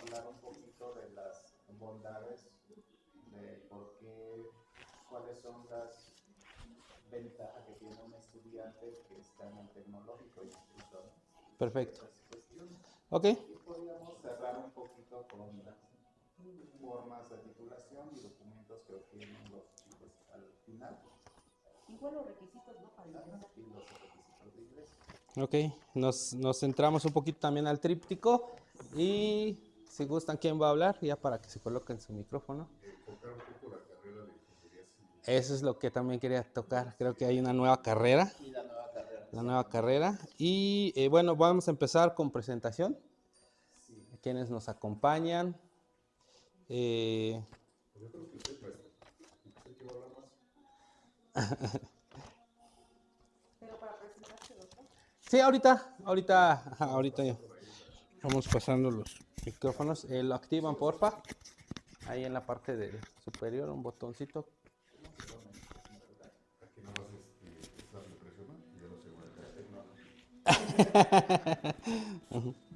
hablar un poquito de las bondades, de por qué, cuáles son las ventajas que tiene un estudiante que está en el tecnológico incluso, ¿no? Perfecto. Ok. Ok. Y podríamos cerrar un poquito con las formas de titulación y documentos que obtienen los chicos al final. Igual los requisitos, ¿no? Para ingresar. Y los requisitos de ingreso. Ok, nos centramos un poquito también al tríptico y si gustan, ¿quién va a hablar? Ya para que se coloquen su micrófono. Tocar un poco la carrera de ingeniería civil. Eso es lo que también quería tocar. Creo que hay una nueva carrera. Y la nueva carrera. La nueva carrera. Y bueno, vamos a empezar con presentación. Sí. Quienes nos acompañan. Yo creo que usted, maestro. ¿Usted qué va a hablar más? Pero para presentarse, doctor. Sí, ahorita ya. Vamos pasando los micrófonos. Lo activan, porfa. Ahí en la parte de superior, un botoncito. Aquí nada más está le presiona y ya no se mueve. Mira, no sé si...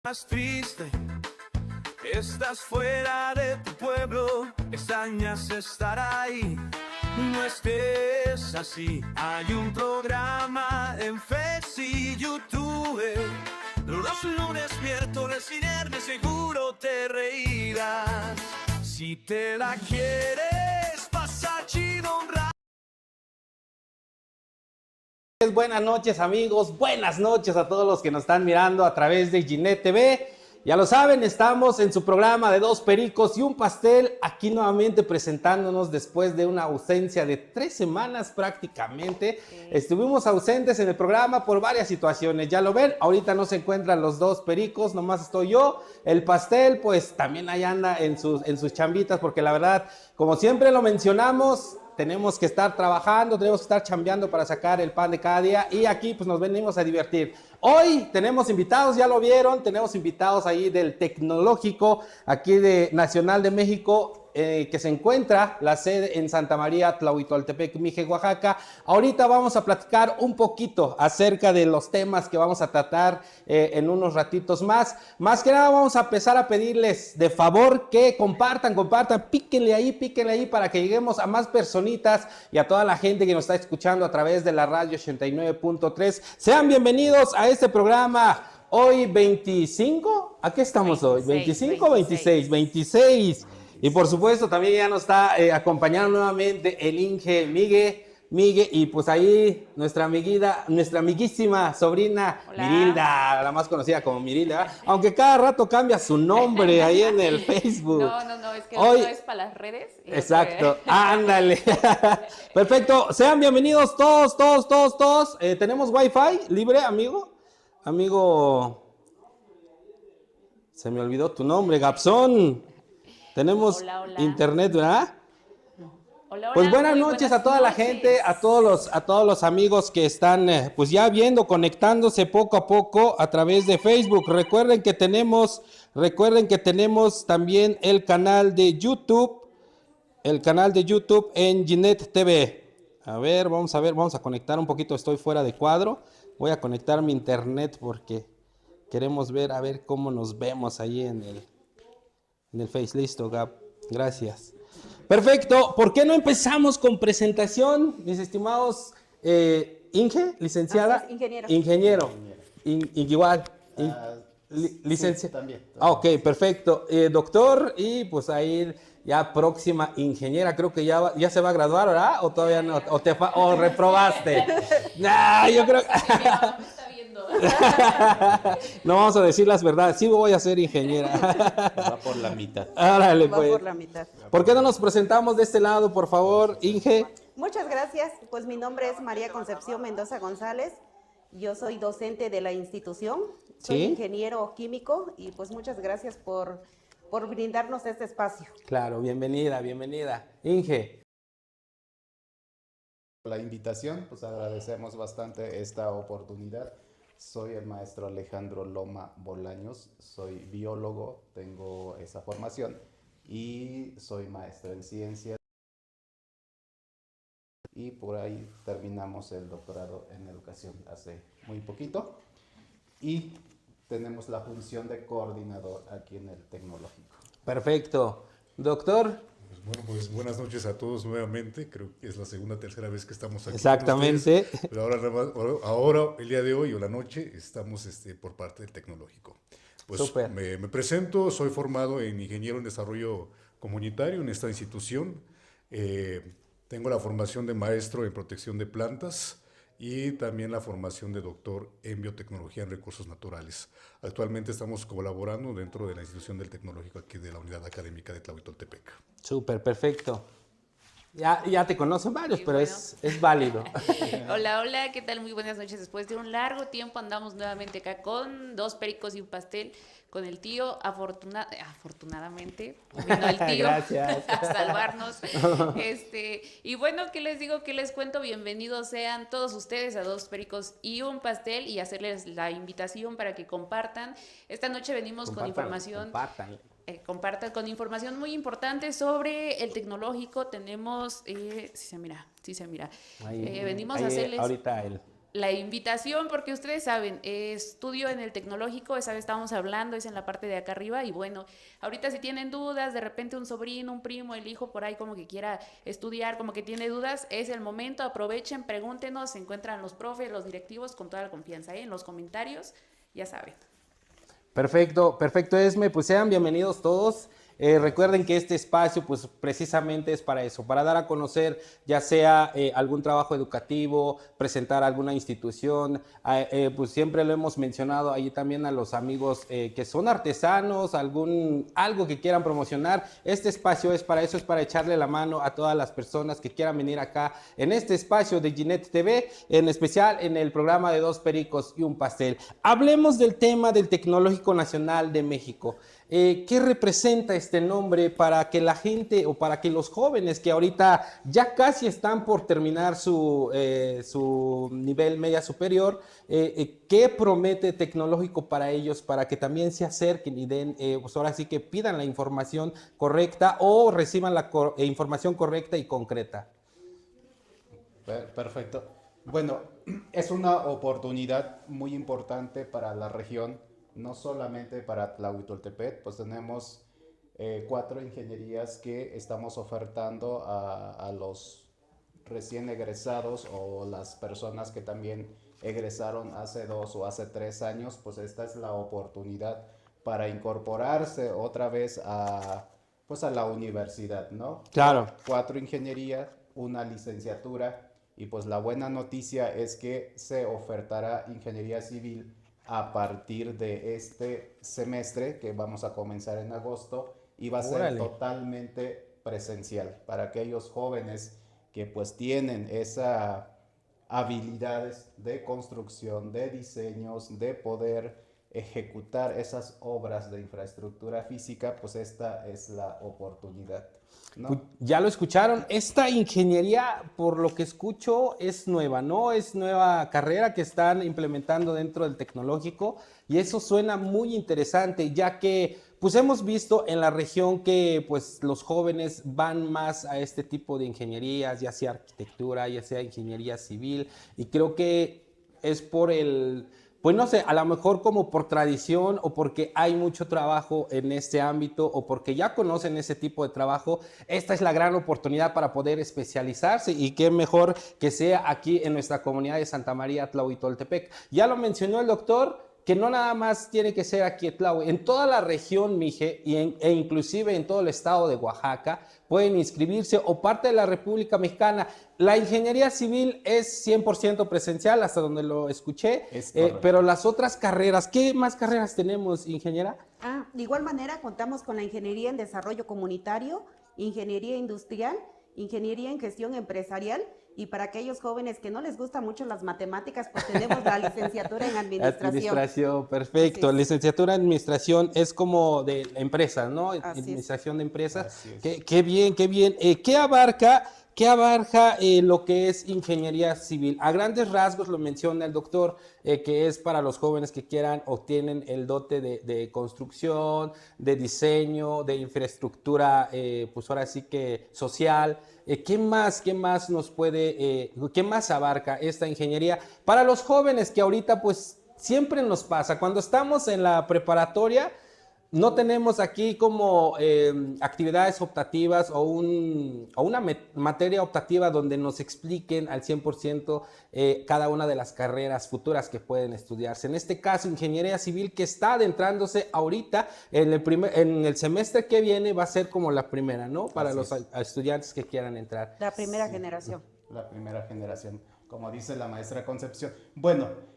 Más triste, estás fuera de tu pueblo, extrañas estar ahí, no estés así. Hay un programa en Face y YouTube, los lunes, miércoles y viernes seguro te reirás. Si te la quieres pasar chido un rato. Buenas noches, amigos, buenas noches a todos los que nos están mirando a través de Ginet TV. Ya lo saben, estamos en su programa de Dos Pericos y un Pastel, aquí nuevamente presentándonos después de una ausencia de 3 semanas prácticamente. Estuvimos ausentes en el programa por varias situaciones, ya lo ven, ahorita no se encuentran los Dos Pericos, nomás estoy yo. El Pastel pues también ahí anda en sus chambitas, porque la verdad, como siempre lo mencionamos, tenemos que estar trabajando, tenemos que estar chambeando para sacar el pan de cada día y aquí pues nos venimos a divertir. Hoy tenemos invitados, ya lo vieron, tenemos invitados ahí del Tecnológico, aquí de Nacional de México, que se encuentra la sede en Santa María, Tlahuitoltepec, Mije, Oaxaca. Ahorita vamos a platicar un poquito acerca de los temas que vamos a tratar en unos ratitos más. Más que nada vamos a empezar a pedirles de favor que compartan, píquenle ahí para que lleguemos a más personitas y a toda la gente que nos está escuchando a través de la radio 89.3. Sean bienvenidos a este programa. Hoy 25, ¿a qué estamos hoy? ¿25 o 26? Y por supuesto también ya nos está acompañando nuevamente el Inge Migue, y pues ahí nuestra amiguísima sobrina. Hola. Mirilda, la más conocida como Mirilda, aunque cada rato cambia su nombre ahí en el Facebook. No, es que hoy no es para las redes. Exacto, ándale. Perfecto, sean bienvenidos todos. ¿Tenemos Wi-Fi libre, amigo? Se me olvidó tu nombre, Gapsón. Tenemos hola. internet, ¿verdad? Hola, pues buenas noches a toda la gente, a todos los amigos que están pues ya viendo, conectándose poco a poco a través de Facebook. Recuerden que tenemos también el canal de YouTube en Ginet TV. A ver, vamos a conectar un poquito, estoy fuera de cuadro. Voy a conectar mi internet porque queremos ver a ver cómo nos vemos ahí en el Face. Listo, Gab. Gracias. Perfecto. ¿Por qué no empezamos con presentación, mis estimados Inge, licenciada? Ingeniero. Ingeniero. Igual. Licencia. Sí, también. Ah, ok, perfecto. Doctor, y pues ahí ya próxima ingeniera, creo que ya se va a graduar, ¿verdad? ¿O todavía no? ¿O reprobaste? Nah, yo creo Mi mamá me está viendo. no vamos a decir las verdades. Sí voy a ser ingeniera. Va por la mitad. Órale, Va pues. por la mitad. ¿Por qué no nos presentamos de este lado, por favor, Inge? Muchas gracias. Pues mi nombre es María Concepción Mendoza González. Yo soy docente de la institución. Soy ¿Sí? ingeniero químico y pues muchas gracias por brindarnos este espacio. Claro, bienvenida, bienvenida. Inge. La invitación, pues agradecemos bastante esta oportunidad. Soy el maestro Alejandro Loma Bolaños, soy biólogo, tengo esa formación y soy maestro en ciencias. Y por ahí terminamos el doctorado en educación hace muy poquito. Y tenemos la función de coordinador aquí en el tecnológico. Perfecto. Doctor. Bueno, pues buenas noches a todos nuevamente. Creo que es la segunda, tercera vez que estamos aquí. Exactamente. Con ustedes, pero ahora, el día de hoy o la noche, estamos por parte del tecnológico. Pues Súper. me presento, soy formado en ingeniero en desarrollo comunitario en esta institución. Tengo la formación de maestro en protección de plantas y también la formación de doctor en biotecnología en recursos naturales. Actualmente estamos colaborando dentro de la institución del tecnológico aquí de la unidad académica de Tlahuitoltepec. Súper, perfecto. Ya te conocen varios, Qué pero bueno. es válido. Hola, hola, ¿qué tal? Muy buenas noches. Después de un largo tiempo andamos nuevamente acá con 2 pericos y un pastel, con el tío, afortunadamente, vino el tío Gracias. a salvarnos. Y bueno, ¿qué les digo? ¿Qué les cuento? Bienvenidos sean todos ustedes a 2 pericos y un pastel y hacerles la invitación para que compartan. Esta noche venimos con información. Compartan con información muy importante sobre el tecnológico. Tenemos, sí se mira. Venimos a hacerles ahorita la invitación porque ustedes saben, estudio en el tecnológico, esa vez estábamos hablando, es en la parte de acá arriba y bueno, ahorita si tienen dudas, de repente un sobrino, un primo, el hijo por ahí como que quiera estudiar, como que tiene dudas, es el momento, aprovechen, pregúntenos, se encuentran los profes, los directivos con toda la confianza, en los comentarios, ya saben. Perfecto, perfecto, Esme. Pues sean bienvenidos todos. Recuerden que este espacio pues precisamente es para eso, para dar a conocer ya sea algún trabajo educativo, presentar alguna institución, pues siempre lo hemos mencionado ahí también a los amigos que son artesanos, algo que quieran promocionar. Este espacio es para eso, es para echarle la mano a todas las personas que quieran venir acá en este espacio de Ginet TV, en especial en el programa de 2 pericos y un pastel. Hablemos del tema del Tecnológico Nacional de México. ¿Qué representa este nombre para que la gente o para que los jóvenes que ahorita ya casi están por terminar su nivel media superior, qué promete Tecnológico para ellos, para que también se acerquen y den, pues ahora sí que pidan la información correcta o reciban la información correcta y concreta? Perfecto. Bueno, es una oportunidad muy importante para la región, no solamente para Tlahuitoltepec, pues tenemos 4 ingenierías que estamos ofertando a los recién egresados o las personas que también egresaron hace 2 o hace 3 años, pues esta es la oportunidad para incorporarse otra vez pues a la universidad, ¿no? Claro. 4 ingenierías, una licenciatura y pues la buena noticia es que se ofertará ingeniería civil a partir de este semestre que vamos a comenzar en agosto y va a ser totalmente presencial para aquellos jóvenes que pues tienen esas habilidades de construcción, de diseños, de poder ejecutar esas obras de infraestructura física, pues esta es la oportunidad, ¿no? Ya lo escucharon, esta ingeniería, por lo que escucho, es nueva, ¿no? Es nueva carrera que están implementando dentro del tecnológico y eso suena muy interesante, ya que pues hemos visto en la región que pues los jóvenes van más a este tipo de ingenierías, ya sea arquitectura, ya sea ingeniería civil, y creo que es por pues no sé, a lo mejor como por tradición o porque hay mucho trabajo en este ámbito o porque ya conocen ese tipo de trabajo, esta es la gran oportunidad para poder especializarse y qué mejor que sea aquí en nuestra comunidad de Santa María Tlahuitoltepec. Ya lo mencionó el doctor, que no nada más tiene que ser aquí en Tláhuac, en toda la región Mije e inclusive en todo el estado de Oaxaca pueden inscribirse o parte de la República Mexicana. La ingeniería civil es 100% presencial, hasta donde lo escuché, pero las otras carreras, ¿qué más carreras tenemos, ingeniera? De igual manera contamos con la ingeniería en desarrollo comunitario, ingeniería industrial, ingeniería en gestión empresarial, y para aquellos jóvenes que no les gustan mucho las matemáticas, pues tenemos la licenciatura en administración. Administración, perfecto. Licenciatura en administración es como de empresas, ¿no? Administración de empresas. Qué bien, qué bien. ¿Qué abarca lo que es ingeniería civil? A grandes rasgos lo menciona el doctor, que es para los jóvenes que quieran o tienen el dote de construcción, de diseño, de infraestructura, pues ahora sí que social. ¿Qué más nos puede, qué más abarca esta ingeniería? Para los jóvenes que ahorita pues siempre nos pasa, cuando estamos en la preparatoria, no tenemos aquí como actividades optativas o una materia optativa donde nos expliquen al 100% cada una de las carreras futuras que pueden estudiarse. En este caso, ingeniería civil, que está adentrándose ahorita en el semestre que viene, va a ser como la primera, ¿no? Para los estudiantes que quieran entrar. La primera generación. La primera generación, como dice la maestra Concepción. Bueno,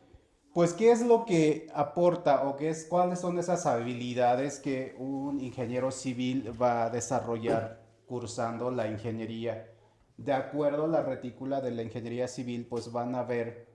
pues, ¿qué es lo que aporta o cuáles son esas habilidades que un ingeniero civil va a desarrollar cursando la ingeniería? De acuerdo a la retícula de la ingeniería civil, pues van a haber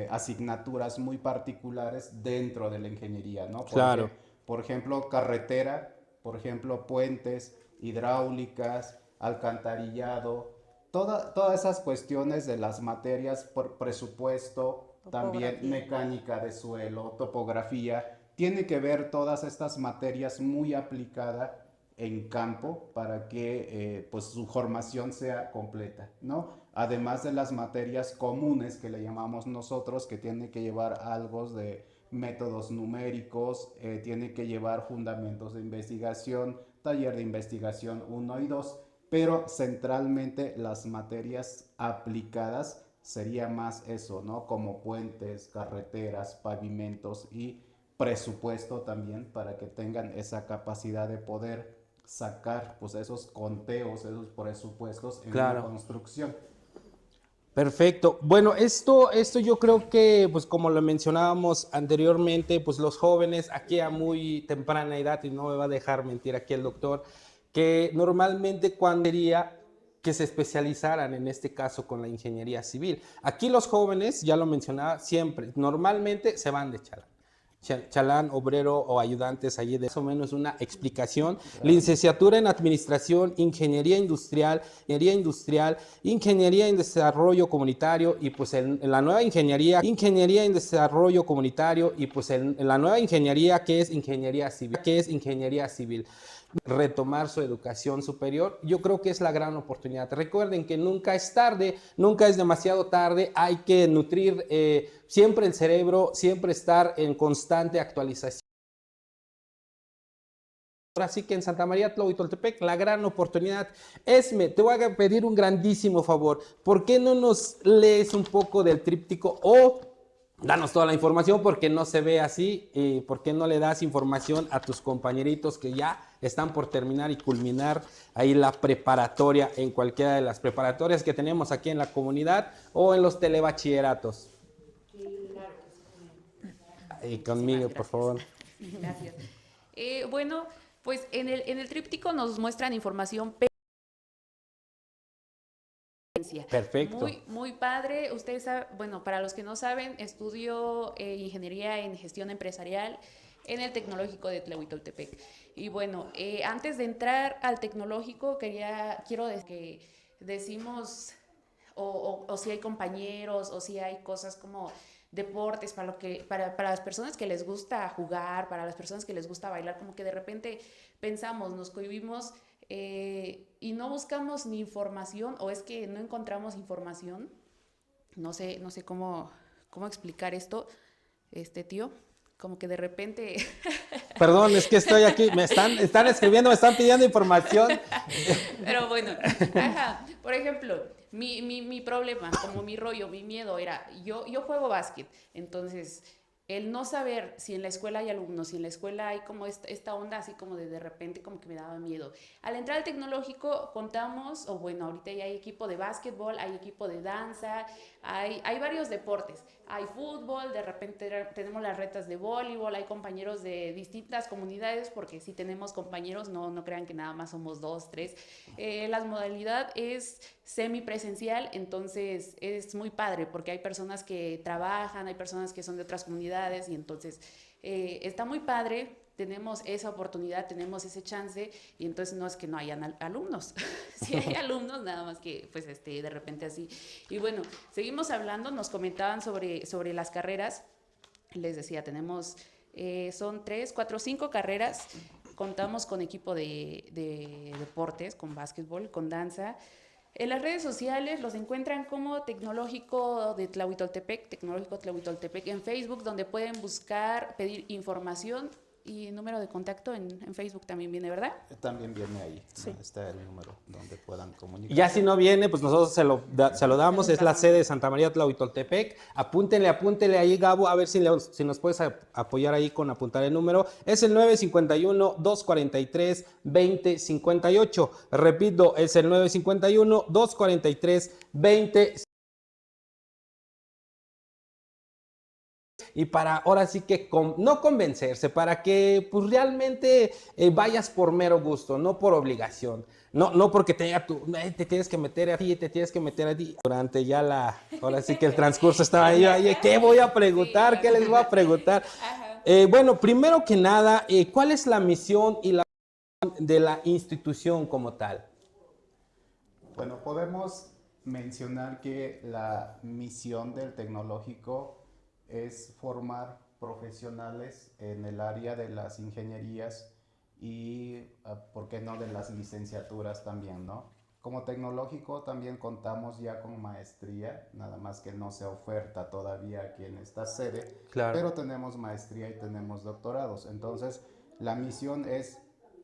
asignaturas muy particulares dentro de la ingeniería, ¿no? Claro. Por ejemplo, carretera, por ejemplo, puentes, hidráulicas, alcantarillado, todas esas cuestiones de las materias por presupuesto, también mecánica de suelo, topografía, tiene que ver todas estas materias muy aplicada en campo para que pues su formación sea completa, ¿no? Además de las materias comunes que le llamamos nosotros, que tiene que llevar algo de métodos numéricos, tiene que llevar fundamentos de investigación, taller de investigación 1 y 2, pero centralmente las materias aplicadas sería más eso, ¿no? Como puentes, carreteras, pavimentos y presupuesto también, para que tengan esa capacidad de poder sacar pues esos conteos, esos presupuestos en la construcción. Perfecto. Bueno, esto yo creo que, pues como lo mencionábamos anteriormente, pues los jóvenes aquí a muy temprana edad, y no me va a dejar mentir aquí el doctor, que normalmente cuando diría que se especializaran en este caso con la ingeniería civil. Aquí los jóvenes, ya lo mencionaba, siempre, normalmente se van de chalán, obrero o ayudantes, allí de más o menos una explicación. Licenciatura en administración, ingeniería industrial, ingeniería en desarrollo comunitario, y pues en la nueva ingeniería en desarrollo comunitario, y pues en la nueva ingeniería que es ingeniería civil. Retomar su educación superior, yo creo que es la gran oportunidad. Recuerden que nunca es tarde, nunca es demasiado tarde, hay que nutrir siempre el cerebro, siempre estar en constante actualización. Así que en Santa María Tlahuitoltepec, la gran oportunidad. Esme, te voy a pedir un grandísimo favor, ¿por qué no nos lees un poco del tríptico o danos toda la información, porque no se ve así? ¿Por qué no le das información a tus compañeritos que ya están por terminar y culminar ahí la preparatoria en cualquiera de las preparatorias que tenemos aquí en la comunidad o en los telebachilleratos? Conmigo, por favor. Gracias. Bueno, pues en el tríptico nos muestran información. Perfecto. Muy padre. Ustedes saben, bueno, para los que no saben, estudio ingeniería en gestión empresarial en el Tecnológico de Tlahuitoltepec. Y bueno, antes de entrar al Tecnológico, quiero decir que decimos, o si hay compañeros, o si hay cosas como deportes para las personas que les gusta jugar, para las personas que les gusta bailar, como que de repente pensamos, nos cohibimos y no buscamos ni información, o es que no encontramos información. No sé cómo explicar esto, tío. Como que de repente... Perdón, es que estoy aquí, me están escribiendo, me están pidiendo información. Pero bueno, por ejemplo, mi problema, como mi rollo, mi miedo era, yo juego básquet, entonces el no saber si en la escuela hay alumnos, si en la escuela hay como esta onda así como de repente como que me daba miedo. Al entrar al tecnológico contamos, o bueno, ahorita ya hay equipo de básquetbol, hay equipo de danza, hay varios deportes, hay fútbol, de repente tenemos las retas de voleibol, hay compañeros de distintas comunidades, porque sí tenemos compañeros, no crean que nada más somos 2, 3. La modalidad es semipresencial, entonces es muy padre porque hay personas que trabajan, hay personas que son de otras comunidades y entonces está muy padre, tenemos esa oportunidad, tenemos ese chance y entonces no es que no hayan alumnos, sí hay alumnos, nada más que pues de repente así. Y bueno, seguimos hablando, nos comentaban sobre las carreras, les decía, tenemos, son 3, 4, 5 carreras, contamos con equipo de deportes, con básquetbol, con danza. En las redes sociales los encuentran como Tecnológico de Tlahuitoltepec, Tecnológico Tlahuitoltepec en Facebook, donde pueden buscar, pedir información y número de contacto en Facebook también viene, ¿verdad? También viene ahí, Sí. ¿no? Está el número donde puedan comunicar. Ya si no viene, pues nosotros se lo damos, es la sede de Santa María Tlahuitoltepec. Apúntenle ahí, Gabo, a ver si nos puedes apoyar ahí con apuntar el número. Es el 951-243-2058. Repito, es el 951-243-2058. Y para ahora sí que no convencerse, para que pues realmente vayas por mero gusto, no por obligación, no porque te tienes que meter a ti, te tienes que meter a ti. Durante ya ahora sí que el transcurso estaba ahí, oye, ¿qué voy a preguntar? ¿Qué les voy a preguntar? Bueno, primero que nada, ¿cuál es la misión y la de la institución como tal? Bueno, podemos mencionar que la misión del tecnológico es formar profesionales en el área de las ingenierías y, ¿por qué no?, de las licenciaturas también, ¿no? Como tecnológico también contamos ya con maestría, nada más que no se oferta todavía aquí en esta sede, Claro. pero tenemos maestría y tenemos doctorados. Entonces, la misión es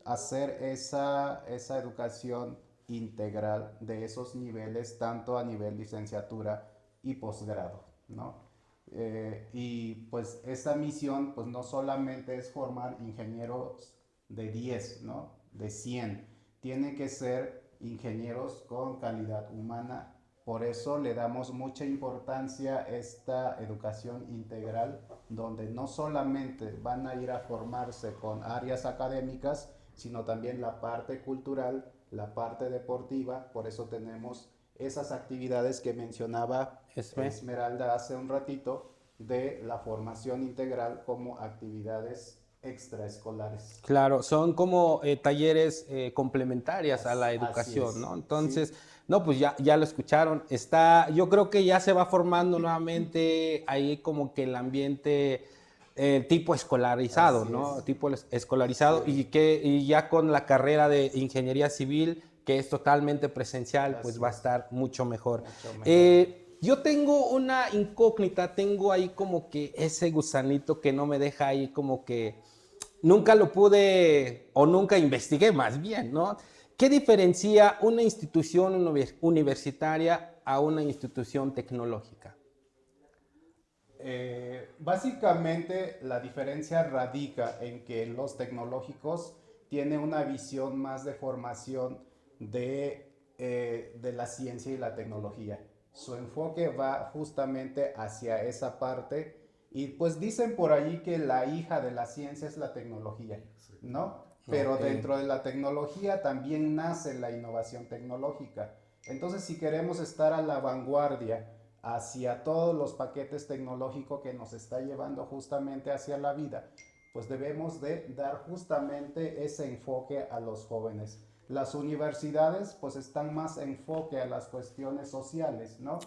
hacer esa educación integral de esos niveles, tanto a nivel licenciatura y posgrado, ¿no? Y pues esta misión pues no solamente es formar ingenieros de 10, ¿no?, de 100, tiene que ser ingenieros con calidad humana. Por eso le damos mucha importancia a esta educación integral, donde no solamente van a ir a formarse con áreas académicas, sino también la parte cultural, la parte deportiva. Por eso tenemos esas actividades que mencionaba Esmeralda hace un ratito, de la formación integral como actividades extraescolares. Claro, son como talleres complementarias a la educación, ¿no? Entonces, sí. No, pues ya lo escucharon. Yo creo que ya se va formando nuevamente ahí como que el ambiente tipo escolarizado, así, ¿no? Es. Tipo escolarizado, sí. Y ya con la carrera de ingeniería civil, que es totalmente presencial, así pues va a estar mucho mejor. Yo tengo una incógnita, tengo ahí como que ese gusanito que no me deja ahí como que nunca lo pude o nunca investigué más bien, ¿no? ¿Qué diferencia una institución universitaria a una institución tecnológica? Básicamente la diferencia radica en que los tecnológicos tienen una visión más de formación de la ciencia y la tecnología. Su enfoque va justamente hacia esa parte y pues dicen por ahí que la hija de la ciencia es la tecnología, ¿no? Pero dentro de la tecnología también nace la innovación tecnológica. Entonces, si queremos estar a la vanguardia hacia todos los paquetes tecnológicos que nos está llevando justamente hacia la vida, pues debemos de dar justamente ese enfoque a los jóvenes. Las universidades pues están más enfoque a las cuestiones sociales, ¿no?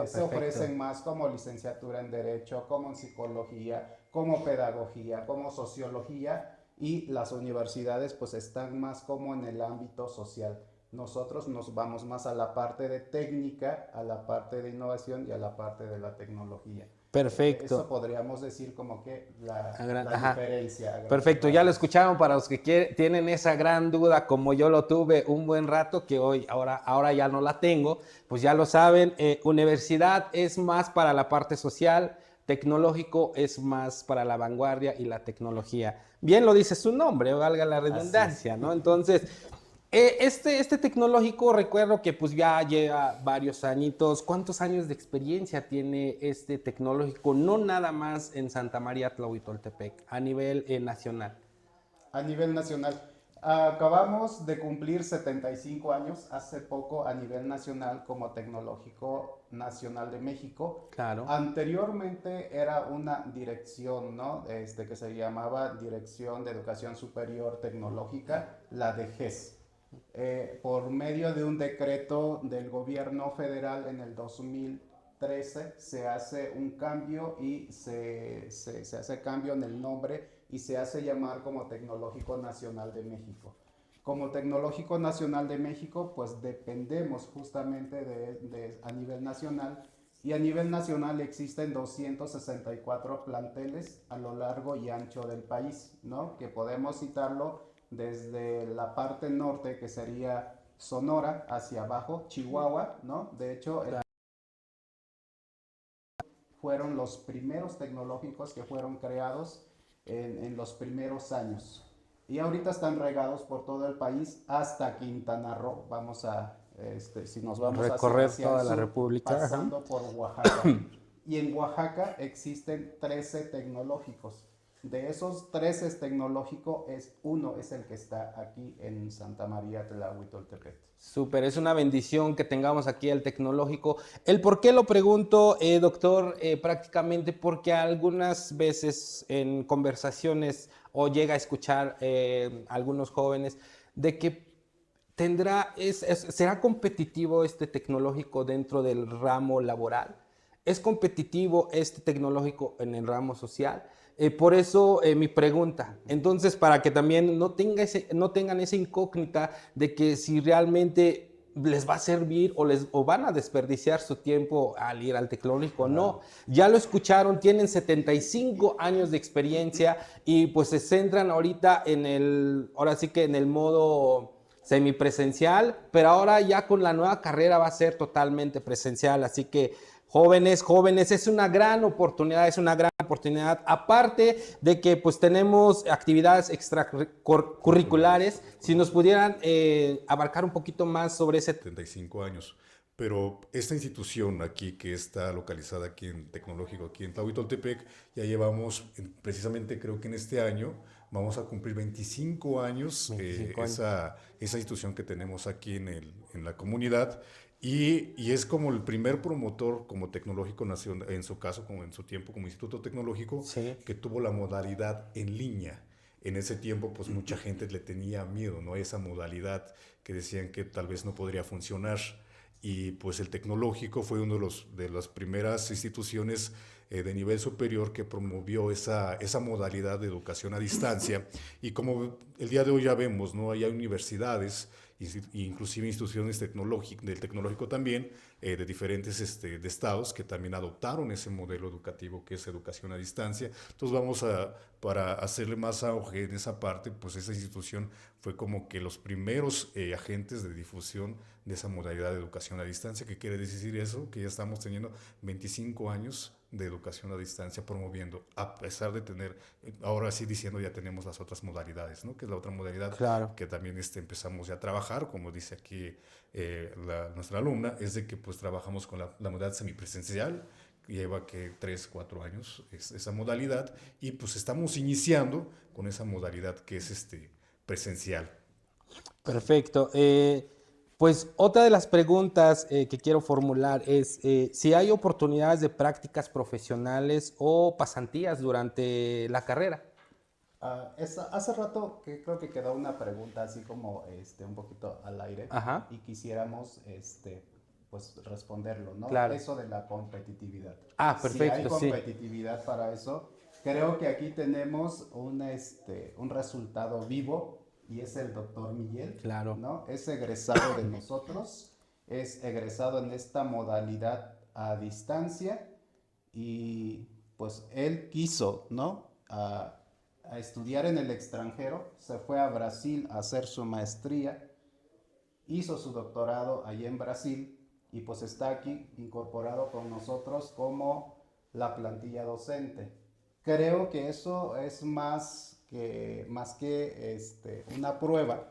Se ofrecen más como licenciatura en Derecho, como en Psicología, como Pedagogía, como Sociología, y las universidades pues están más como en el ámbito social. Nosotros nos vamos más a la parte de técnica, a la parte de innovación y a la parte de la tecnología. Perfecto. Eso podríamos decir como que la diferencia. Perfecto, ya lo escucharon. Para los que tienen esa gran duda, como yo lo tuve un buen rato, que ahora ya no la tengo, pues ya lo saben, universidad es más para la parte social, tecnológico es más para la vanguardia y la tecnología. Bien lo dice su nombre, valga la redundancia, ¿no? Entonces, este tecnológico, recuerdo que pues ya lleva varios añitos. ¿Cuántos años de experiencia tiene este tecnológico? No nada más en Santa María Tlahuitoltepec, a nivel nacional. A nivel nacional. Acabamos de cumplir 75 años hace poco a nivel nacional como Tecnológico Nacional de México. Claro. Anteriormente era una dirección, ¿no? Que se llamaba Dirección de Educación Superior Tecnológica, la DGES. Por medio de un decreto del gobierno federal en el 2013 se hace un cambio y se hace cambio en el nombre y se hace llamar como Tecnológico Nacional de México. Como Tecnológico Nacional de México, pues dependemos justamente a nivel nacional, y a nivel nacional existen 264 planteles a lo largo y ancho del país, ¿no? Que podemos citarlo desde la parte norte, que sería Sonora, hacia abajo, Chihuahua, ¿no? De hecho, fueron los primeros tecnológicos que fueron creados en los primeros años. Y ahorita están regados por todo el país hasta Quintana Roo. Vamos a, si nos vamos recorrer hacia toda el la sur, República. pasando por Oaxaca. Y en Oaxaca existen 13 tecnológicos. De esos 13 tecnológicos, uno es el que está aquí en Santa María Tlahuitoltepec. Súper, es una bendición que tengamos aquí el tecnológico. El por qué lo pregunto, doctor, prácticamente porque algunas veces en conversaciones o llega a escuchar algunos jóvenes de que será competitivo este tecnológico dentro del ramo laboral. ¿Es competitivo este tecnológico en el ramo social? Por eso mi pregunta. Entonces, para que también no tengan esa incógnita de que si realmente les va a servir o van a desperdiciar su tiempo al ir al tecnológico. No, ya lo escucharon, tienen 75 años de experiencia y pues se centran ahorita ahora sí que en el modo semipresencial, pero ahora ya con la nueva carrera va a ser totalmente presencial, así que jóvenes, es una gran oportunidad, aparte de que pues tenemos actividades extracurriculares. Si nos pudieran abarcar un poquito más sobre ese 75 años. Pero esta institución aquí, que está localizada aquí en Tecnológico, aquí en Tlahuitoltepec, ya llevamos, precisamente creo que en este año, vamos a cumplir 25 años, esa institución que tenemos aquí en la comunidad. Y es como el primer promotor como Tecnológico Nacional, en su caso, como en su tiempo como Instituto Tecnológico, sí, que tuvo la modalidad en línea. En ese tiempo, pues mucha gente le tenía miedo, ¿no? A esa modalidad que decían que tal vez no podría funcionar. Y pues el Tecnológico fue uno de las primeras instituciones de nivel superior que promovió esa modalidad de educación a distancia. Y como el día de hoy ya vemos, ¿no? Hay universidades, inclusive instituciones del tecnológico también, de diferentes de estados que también adoptaron ese modelo educativo que es educación a distancia. Entonces para hacerle más auge en esa parte, pues esa institución fue como que los primeros agentes de difusión de esa modalidad de educación a distancia. ¿Qué quiere decir eso? Que ya estamos teniendo 25 años de educación a distancia promoviendo, a pesar de tener, ahora sí diciendo, ya tenemos las otras modalidades, ¿no? Que es la otra modalidad, claro, que también empezamos ya a trabajar, como dice aquí nuestra alumna, es de que pues trabajamos con la modalidad semipresencial, lleva que 3, 4 años esa modalidad, y pues estamos iniciando con esa modalidad que es presencial. Perfecto. Pues otra de las preguntas que quiero formular es si hay oportunidades de prácticas profesionales o pasantías durante la carrera. Hace rato que creo que quedó una pregunta así como un poquito al aire. Ajá. Y quisiéramos pues responderlo, ¿no? Claro. Eso de la competitividad. Perfecto, si hay competitividad para eso, creo que aquí tenemos un resultado vivo. Y es el doctor Miguel, claro, ¿no? Es egresado de nosotros, es egresado en esta modalidad a distancia y pues él quiso, ¿no? A estudiar en el extranjero, se fue a Brasil a hacer su maestría, hizo su doctorado allí en Brasil y pues está aquí incorporado con nosotros como la plantilla docente. Creo que eso es más que una prueba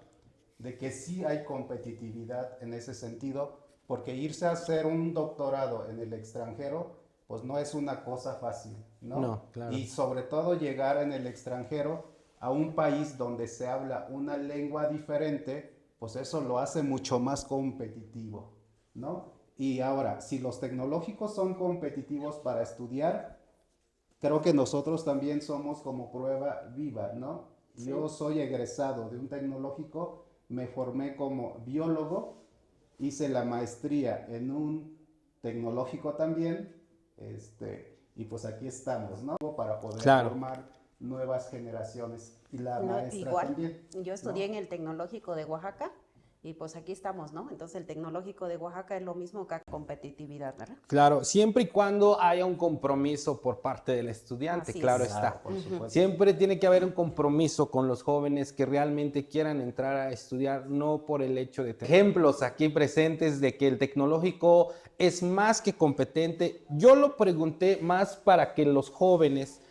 de que sí hay competitividad en ese sentido, porque irse a hacer un doctorado en el extranjero, pues no es una cosa fácil, ¿no? No, claro. Y sobre todo llegar en el extranjero a un país donde se habla una lengua diferente, pues eso lo hace mucho más competitivo, ¿no? Y ahora, si los tecnológicos son competitivos para estudiar, creo que nosotros también somos como prueba viva, ¿no? Sí. Yo soy egresado de un tecnológico, me formé como biólogo, hice la maestría en un tecnológico también, y pues aquí estamos, ¿no? Para poder formar nuevas generaciones. Y la maestra igual, también. Yo estudié ¿no? en el Tecnológico de Oaxaca y pues aquí estamos, ¿no? Entonces el Tecnológico de Oaxaca es lo mismo que competitividad, ¿verdad? Claro, siempre y cuando haya un compromiso por parte del estudiante, Así claro es. está. Por supuesto. Siempre tiene que haber un compromiso con los jóvenes que realmente quieran entrar a estudiar, no por el hecho de tener ejemplos aquí presentes de que el tecnológico es más que competente. Yo lo pregunté más para que los jóvenes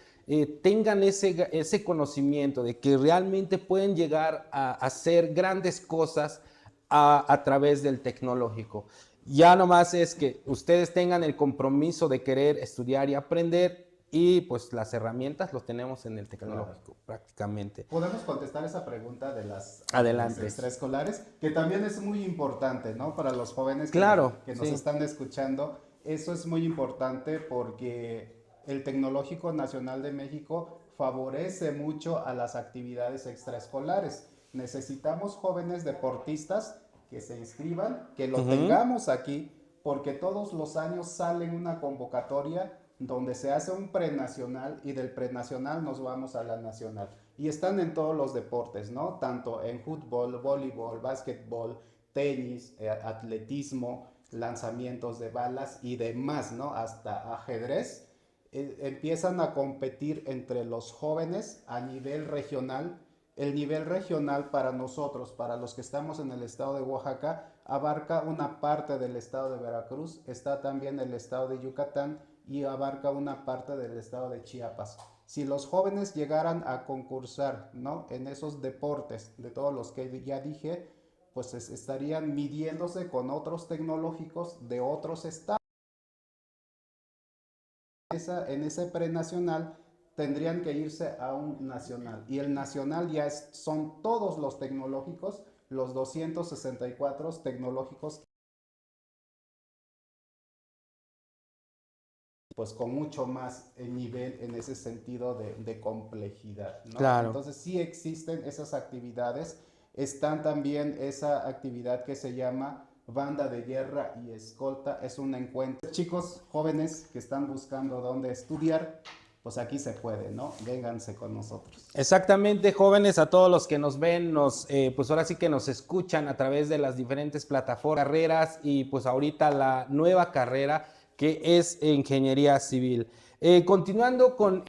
tengan ese conocimiento de que realmente pueden llegar a hacer grandes cosas a través del tecnológico. Ya nomás es que ustedes tengan el compromiso de querer estudiar y aprender, y pues las herramientas los tenemos en el tecnológico, prácticamente. Podemos contestar esa pregunta de las Adelante. extraescolares, que también es muy importante, ¿no? Para los jóvenes que, que nos están escuchando. Eso es muy importante porque el Tecnológico Nacional de México favorece mucho a las actividades extraescolares. Necesitamos jóvenes deportistas que se inscriban, que lo tengamos aquí, porque todos los años sale una convocatoria donde se hace un prenacional y del prenacional nos vamos a la nacional. Y están en todos los deportes, ¿no? Tanto en fútbol, voleibol, básquetbol, tenis, atletismo, lanzamientos de balas y demás, ¿no? Hasta ajedrez. Empiezan a competir entre los jóvenes a nivel regional. El nivel regional para nosotros, para los que estamos en el estado de Oaxaca, abarca una parte del estado de Veracruz, está también el estado de Yucatán y abarca una parte del estado de Chiapas. Si los jóvenes llegaran a concursar, ¿no? en esos deportes de todos los que ya dije, pues estarían midiéndose con otros tecnológicos de otros estados. En ese prenacional tendrían que irse a un nacional, y el nacional ya son todos los tecnológicos, los 264 tecnológicos, pues con mucho más nivel en ese sentido de complejidad, ¿no? Claro. Entonces sí existen esas actividades. Están también esa actividad que se llama Banda de Guerra y Escolta. Es un encuentro. Chicos jóvenes que están buscando dónde estudiar, pues aquí se puede, ¿no? Vénganse con nosotros. Exactamente, jóvenes, a todos los que nos ven, pues ahora sí que nos escuchan a través de las diferentes plataformas, carreras, y pues ahorita la nueva carrera que es Ingeniería Civil. Continuando con